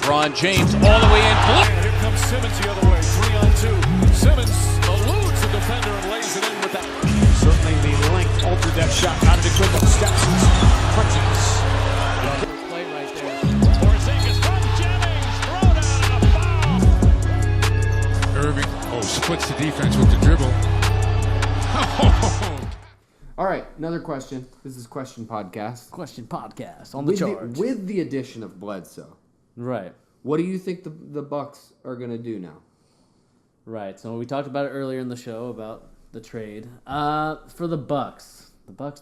LeBron James all the way in. And here comes Simmons the other way, 3-on-2. Simmons eludes the defender and lays it in with that. Certainly the length altered that shot. Out of the quick steps and crunches. Play right there. Porzingis from Jennings. Throw down and a foul. Irving, splits the defense with the dribble. All right, another question. This is Question Podcast. Question podcast on the charge. With the addition of Bledsoe, Right. what do you think the Bucks are going to do now? Right. So we talked about it earlier in the show about the trade. For the Bucks. The Bucks.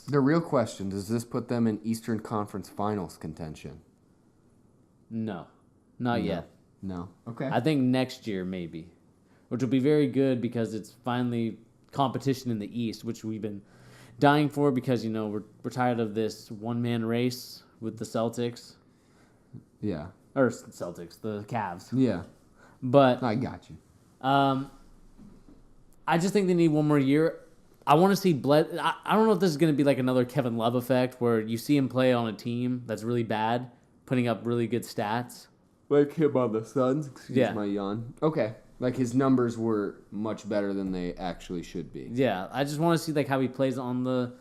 The real question, does this put them in Eastern Conference Finals contention? No. Not yet. No. Okay. I think next year maybe. Which will be very good because it's finally competition in the East, which we've been dying for because, we're tired of this one-man race with the Celtics. Yeah. Or Celtics, the Cavs. Yeah. But I got you. I just think they need one more year. I want to see I don't know if this is going to be like another Kevin Love effect where you see him play on a team that's really bad, putting up really good stats. Like him on the Suns? Excuse my yawn. Okay. Like his numbers were much better than they actually should be. Yeah, I just want to see like how he plays on the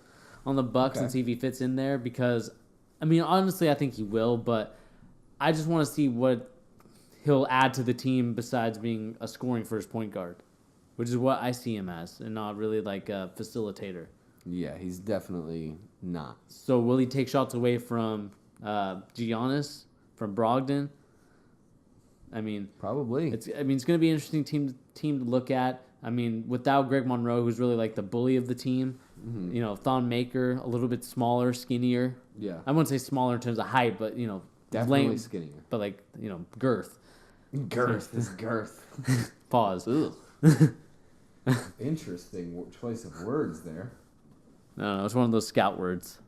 Bucks and see if he fits in there because, honestly, I think he will, but I just want to see what he'll add to the team besides being a scoring first point guard, which is what I see him as, and not really like a facilitator. Yeah, he's definitely not. So will he take shots away from Giannis, from Brogdon? Probably. It's going to be an interesting team to look at. Without Greg Monroe, who's really like the bully of the team, Thon Maker, a little bit smaller, skinnier. Yeah. I wouldn't say smaller in terms of height, but Definitely skinnier. But like girth. Girth is girth. Pause. Interesting choice of words there. No, it's one of those scout words.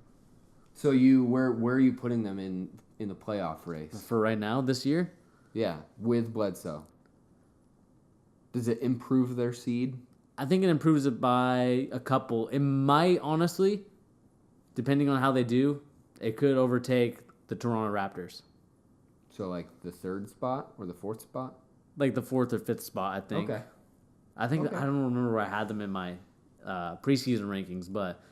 So where are you putting them in the playoff race? For right now, this year? Yeah, with Bledsoe. Does it improve their seed? I think it improves it by a couple. It might, honestly, depending on how they do, it could overtake the Toronto Raptors. So like the third spot or the fourth spot? Like the fourth or fifth spot, I think. Okay. I think I don't remember where I had them in my preseason rankings, but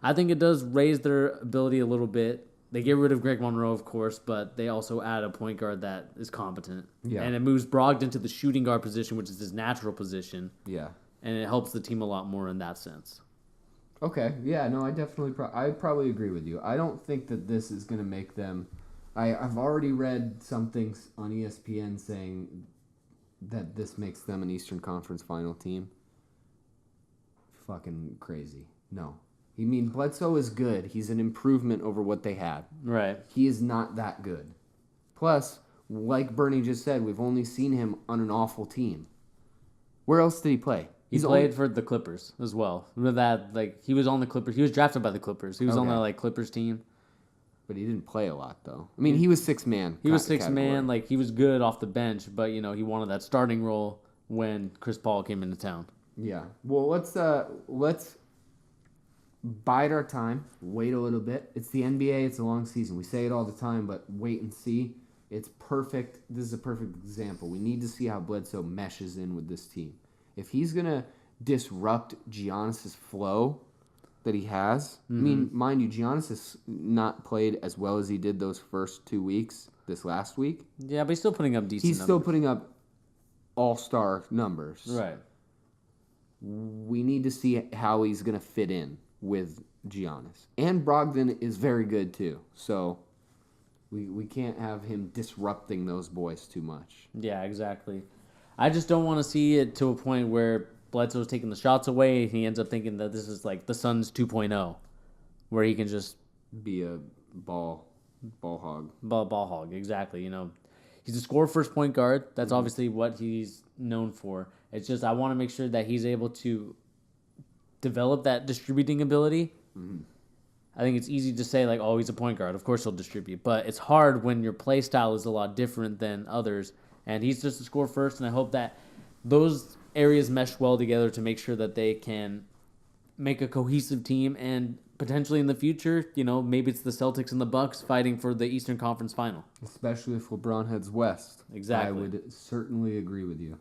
I think it does raise their ability a little bit. They get rid of Greg Monroe, of course, but they also add a point guard that is competent. Yeah. And it moves Brogdon to the shooting guard position, which is his natural position. Yeah. And it helps the team a lot more in that sense. Okay. Yeah, no, I probably agree with you. I don't think that this is going to make them... I've already read something on ESPN saying that this makes them an Eastern Conference final team. Fucking crazy. No. Bledsoe is good. He's an improvement over what they had. Right. He is not that good. Plus, like Bernie just said, we've only seen him on an awful team. Where else did he play? He played for the Clippers as well. Remember that, he was on the Clippers. He was drafted by the Clippers. He was on the Clippers team. But he didn't play a lot, though. He was six-man. He was six-man. He was good off the bench, but, he wanted that starting role when Chris Paul came into town. Yeah. Well, let's bide our time. Wait a little bit. It's the NBA. It's a long season. We say it all the time, but wait and see. It's perfect. This is a perfect example. We need to see how Bledsoe meshes in with this team. If he's going to disrupt Giannis' flow that he has, mind you, Giannis has not played as well as he did those first 2 weeks this last week. Yeah, but he's still putting up decent numbers. He's still putting up all-star numbers. Right. We need to see how he's going to fit in with Giannis. And Brogdon is very good too. So we can't have him disrupting those boys too much. Yeah, exactly. I just don't want to see it to a point where Bledsoe's taking the shots away and he ends up thinking that this is like the Suns 2.0 where he can just be a ball hog. Ball hog, exactly. He's a score first point guard. That's obviously what he's known for. It's just I want to make sure that he's able to develop that distributing ability. I think it's easy to say he's a point guard. Of course he'll distribute, but it's hard when your play style is a lot different than others. And he's just a score first, and I hope that those areas mesh well together to make sure that they can make a cohesive team and potentially in the future, maybe it's the Celtics and the Bucks fighting for the Eastern Conference final. Especially if LeBron heads west. Exactly. I would certainly agree with you.